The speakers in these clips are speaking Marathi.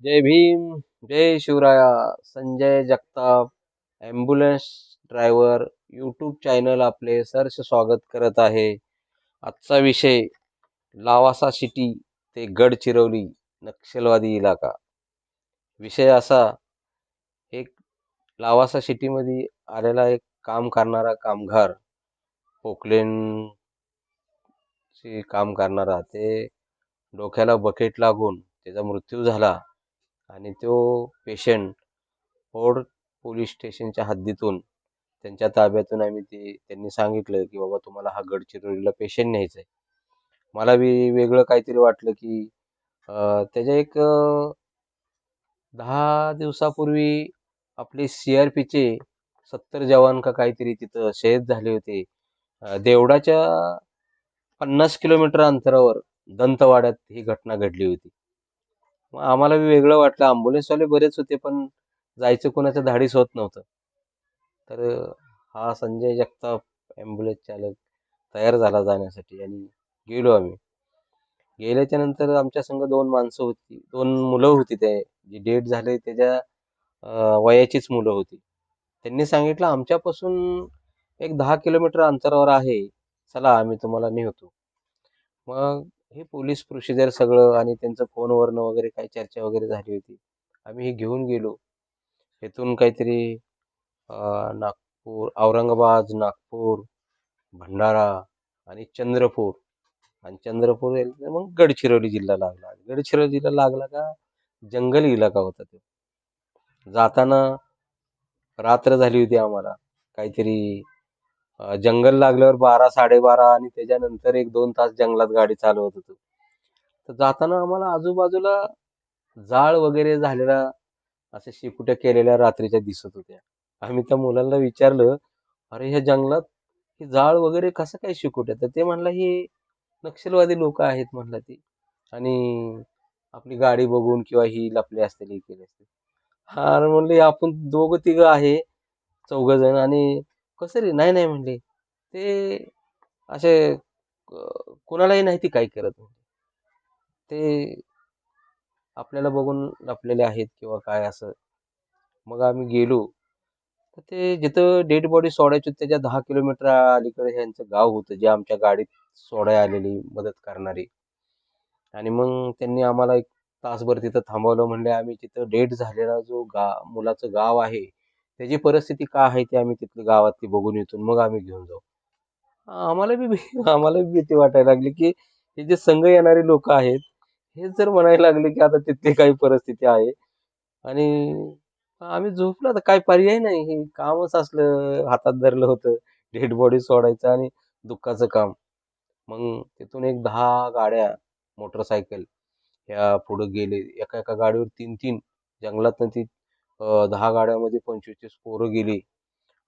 जय भीम, जय Shivraya. Sanjay Jagtap, ambulance driver YouTube channel आपले सहर्ष स्वागत करत आहे. आजचा विषय लावासा सिटी ते गडचिरोली नक्षलवादी इलाका. विषय असा, एक लावासा सिटीमध्ये आलेला एक काम करणारा कामगार, पोकलेन काम करणारा, ते डोक्याला बकेट लागून त्याचा मृत्यू झाला. आणि तो पेशंट फोर्ड पोलीस स्टेशनच्या हद्दीतून त्यांच्या ताब्यातून त्यांनी सांगितलं की बाबा तुम्हाला हा गडचिरोलीला पेशंट न्यायचा आहे. मला वेगळं काहीतरी वाटलं की त्याच्या एक 10 दिवसापूर्वी आपले CRPचे 70 जवान का काहीतरी तिथं शहीद झाले होते. देवडाच्या 50 किलोमीटर अंतरावर दंतवाड्यात ही घटना घडली होती. मग आम्हाला वेगळं वाटलं. ॲम्ब्युलन्सवाले बरेच होते, पण जायचं कोणाचं धाडीस होत नव्हतं. तर हा संजय जगताप ॲम्ब्युलन्स चालक तयार झाला जाण्यासाठी आणि गेलो आम्ही. गेल्याच्या नंतर आमच्या संग 2 माणसं होती, 2 मुलं होती. ते जे डेथ झाले त्याच्या वयाचीच मुलं होती. त्यांनी सांगितलं आमच्यापासून एक 10 किलोमीटर अंतरावर आहे, चला आम्ही तुम्हाला नेतो. मग हे पोलीस प्रोसिजर सगळं आणि त्यांचं फोनवरनं वगैरे काही चर्चा वगैरे झाली होती. आम्ही हे घेऊन गेलो. इथून काहीतरी नागपूर, औरंगाबाद, नागपूर, भंडारा आणि चंद्रपूर, आणि चंद्रपूर मग गडचिरोली जिल्हा लागला. गडचिरोली जिल्हा लागला का जंगल इलाका होता तो. जाताना रात्र झाली होती आम्हाला. काहीतरी जंगल लागल्यावर 12, 12:30 आणि त्याच्यानंतर 1-2 तास जंगलात गाडी चालवत होतो. तर जाताना आम्हाला आजूबाजूला जाळ वगैरे झालेला, अशा शेकोट्या केलेल्या रात्रीच्या दिसत होत्या. आम्ही त्या मुलांना विचारलं, अरे ह्या जंगलात हे जाळ वगैरे कसं काय शेकोट्या? तर ते म्हणला हे नक्षलवादी लोक आहेत म्हणला ते, आणि आपली गाडी बघून किंवा ही लपले असतील, हे केले असतील. हा, आणि म्हणले आपण दोघं तिघं आहे, 4 जण. आणि कसं रे? नाही नाही म्हणले ते असे कोणालाही नाही ती काय करत. ते आपल्याला बघून लपलेले आहेत किंवा काय असं. मग आम्ही गेलो. तर ते जिथं डेड बॉडी सोडायची होती त्याच्या 10 किलोमीटर अलीकडे ह्यांचं गाव होतं, जे आमच्या गाडीत सोडायला आलेली मदत करणारी. आणि मग त्यांनी आम्हाला एक तासभर तिथं थांबवलं. म्हणले आम्ही तिथं डेड झालेला जो मुलाचं गाव आहे, त्याची परिस्थिती काय आहे ते आम्ही तिथली गावातली बघून येतो, मग आम्ही घेऊन जाऊ. आम्हाला बी भीती वाटायला लागली की हे जे संघ येणारे लोक आहेत, हेच जर म्हणायला लागले की आता तिथली काही परिस्थिती आहे. आणि आम्ही झोपलो. आता काय पर्याय नाही, हे कामच असलं हातात धरलं होतं, डेड बॉडी सोडायचं आणि दुःखाचं काम. मग तिथून एक 10 गाड्या मोटरसायकल ह्या पुढे गेले. एका एका गाडीवर 3-3. जंगलातनं ती 10 गाड्यामध्ये 25-30 पोरं गेली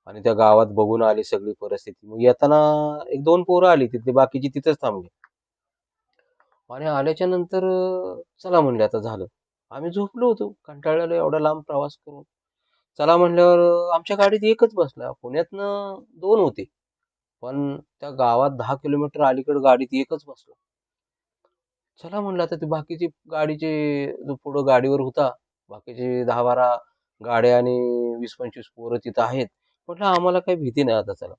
आणि त्या गावात बघून आली सगळी परिस्थिती. मग येताना 1-2 पोरं आली तिथली, बाकीची तिथंच थांबली. आणि आल्याच्या नंतर चला म्हणले आता झालं. आम्ही झोपलो होतो, कंटाळलेलो एवढा लांब प्रवास करून. चला म्हणल्यावर आमच्या गाडीत एकच बसला. पुण्यातनं 2 होते, पण त्या गावात 10 किलोमीटर अलीकडे गाडीत एकच बसला. चला म्हणलं आता ते बाकीचे गाडीचे, जो पुढं गाडीवर होता, बाकीचे 10-12 गाड्या आणि 20-25 पोरं तिथं आहेत. म्हटलं आम्हाला काही भीती नाही आता, चला.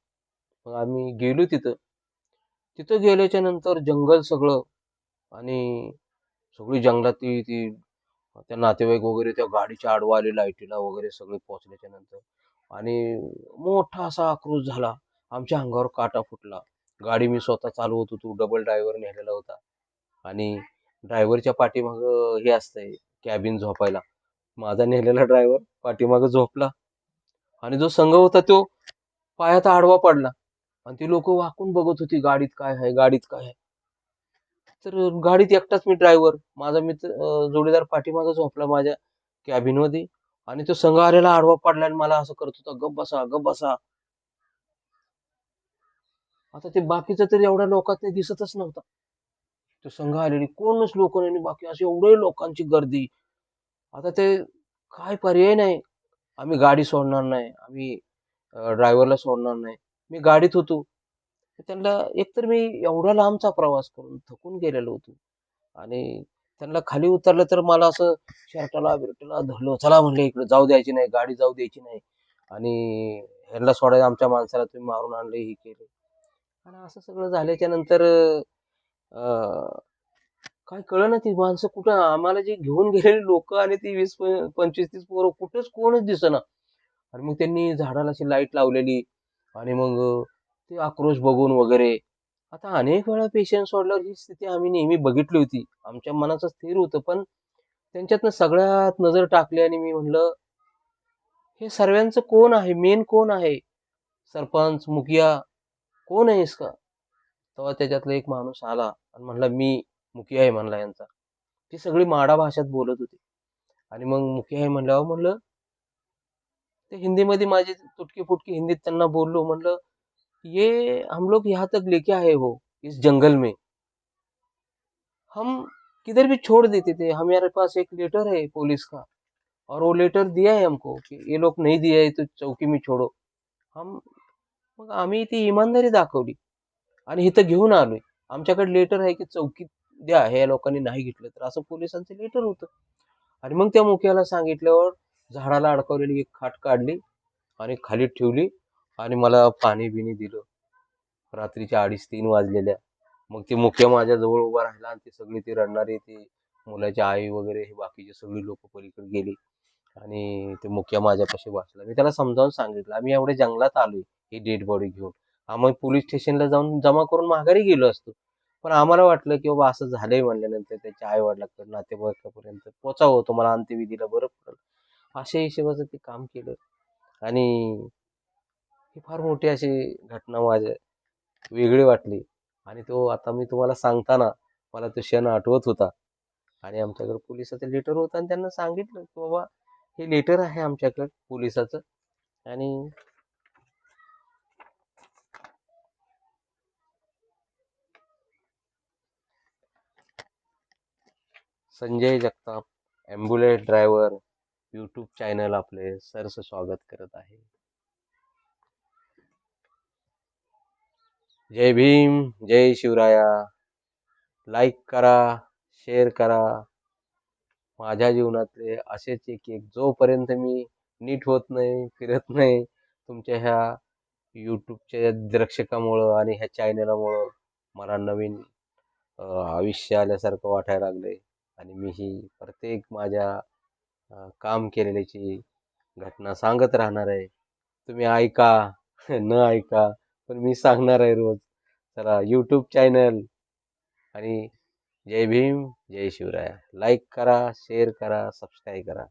मग आम्ही गेलो तिथं. तिथं गेल्याच्या नंतर जंगल सगळं, आणि सगळी जंगलातली ती त्या नातेवाईक वगैरे त्या गाडीच्या आडवा आले लाईटीला वगैरे सगळे पोहोचल्याच्या नंतर. आणि मोठा असा आक्रोश झाला. आमच्या अंगावर काटा फुटला. गाडी मी स्वतः चालवत होतो, डबल ड्रायव्हर नेलेला होता. आणि ड्रायव्हरच्या पाठीमागं हे असतंय, कॅबिन झोपायला. माझा नेलेला ड्रायव्हर पाठीमागं झोपला, आणि जो संघ होता तो पायात आडवा पडला. आणि ती लोक वाकून बघत होती, गाडीत काय आहे, गाडीत काय आहे. तर गाडीत एकटाच मी ड्रायव्हर, माझा मित्र जोडीदार पाठीमागं झोपला माझ्या कॅबिन मध्ये. आणि तो संघ आलेला आडवा पडला आणि मला असं करत होता, गप बसा गप बसा. आता ते बाकीचं तर एवढ्या लोकात दिसतच नव्हता. तो संघ आलेली कोणच लोक नाही, बाकी अशी एवढे लोकांची गर्दी. आता ते काय पर्याय नाही. आम्ही गाडी सोडणार नाही, आम्ही ड्रायव्हरला सोडणार नाही. मी गाडीत होतो. त्यांना एकतर मी एवढा लांबचा प्रवास करून थकून गेलेलो होतो, आणि त्यांना खाली उतरलं तर मला असं शर्टाला बिर्टाला धरलं. चला म्हणले इकडे जाऊ द्यायची नाही, गाडी जाऊ द्यायची नाही. आणि ह्यांना सोडायला आमच्या माणसाला तुम्ही मारून आणले, हे केले. आणि असं सगळं झाल्याच्या नंतर काय कळेना ती माणसं कुठं आम्हाला जी घेऊन गेलेली लोकं आणि ती 20 25-30 पोरं कुठंच कोणच दिसेना. आणि मग त्यांनी झाडाला अशी लाईट लावलेली आणि मग ते आक्रोश बघून वगैरे. आता अनेक वेळा पेशंट सोडल्यावर ही स्थिती आम्ही नेहमी बघितली होती. आमच्या मनाचं स्थिर होतं. पण त्यांच्यातनं सगळ्यात नजर टाकली आणि मी म्हणलं, "हे सर्वांचं कोण आहे? मेन कोण आहे? सरपंच, मुखिया कोण आहे इसका?" तेव्हा त्याच्यातला एक माणूस आला आणि म्हणला, "मी मुखिया आहे," म्हणला यांचा. ती सगळी माडा भाषेत बोलत होती. आणि मग मुखिया आहे म्हणल्यावर म्हणलं, ते हिंदीमध्ये माझी तुटकी-फुटकी हिंदीत त्यांना बोललो. म्हणलं, "ये हम लोग यहाँ तक लेके आए हो, इस जंगल में. हम किधर भी छोड़ देते थे. हमारे पास एक लेटर है पुलिस का और वो लेटर दिया है हमको कि ये लोग नहीं दिया है तो चौकी में छोड़ो." हम मग आम्ही ती इमानदारी दाखवली आणि इथं घेऊन आलोय. आमच्याकडे लेटर आहे की चौकीत द्या, ह्या लोकांनी नाही घेतलं तर, असं पोलिसांचं लेटर होतं. आणि मग त्या मुखियाला सांगितल्यावर झाडाला अडकवलेली एक खाट काढली आणि खाली ठेवली आणि मला पाणी-बिणी दिलं. रात्रीच्या 2:30-3 वाजलेल्या. मग ती मुख्य माझ्या जवळ उभा राहिला आणि ती सगळी ती रडणारी ती मुलाची आई वगैरे हे बाकीची सगळी लोक पलीकडे गेली आणि ते मुख्य माझ्यापाशी बसला. मी त्याला समजावून सांगितलं, आम्ही एवढ्या जंगलात आलोय ही डेड बॉडी घेऊन. आम्ही पोलीस स्टेशनला जाऊन जमा करून माघारी गेलो असतो. पण आम्हाला वाटलं की बाबा असं झालंय म्हणल्यानंतर त्याच्या आई वडिलांकडे नातेवाईकापर्यंत पोचावं, तुम्हाला अंत्यविधीला बरं पडेल. अशा हिशोबाचं ते काम केलं. आणि ही फार मोठी अशी घटना माझ्या वेगळी वाटली. आणि तो आता मी तुम्हाला सांगताना मला तो क्षण आठवत होता. आणि आमच्याकडे पोलिसाचं लेटर होतं आणि त्यांना सांगितलं की बाबा हे लेटर आहे आमच्याकडे पोलिसाचं. आणि Sanjay Jagtap, ambulance driver, YouTube channel आपले सरचं स्वागत करत आहे. जय भीम, जय शिवराया. लाईक करा, शेअर करा. माझ्या जीवनातले असेच एक एक जोपर्यंत मी नीट होत नाही, फिरत नाही, तुमच्या ह्या यूट्यूबच्या दर्शकामुळं आणि ह्या चॅनलामुळं मला नवीन आयुष्य आल्यासारखं वाटायला लागलंय. आणि मी ही प्रत्येक माझ्या काम केलेल्याची घटना सांगत राहणार आहे. तुम्ही ऐका, न ऐका, पण मी सांगणार आहे रोज. चला यूट्यूब चॅनल आणि जय भीम, जय शिवराय. लाईक करा, शेअर करा, सबस्क्राईब करा.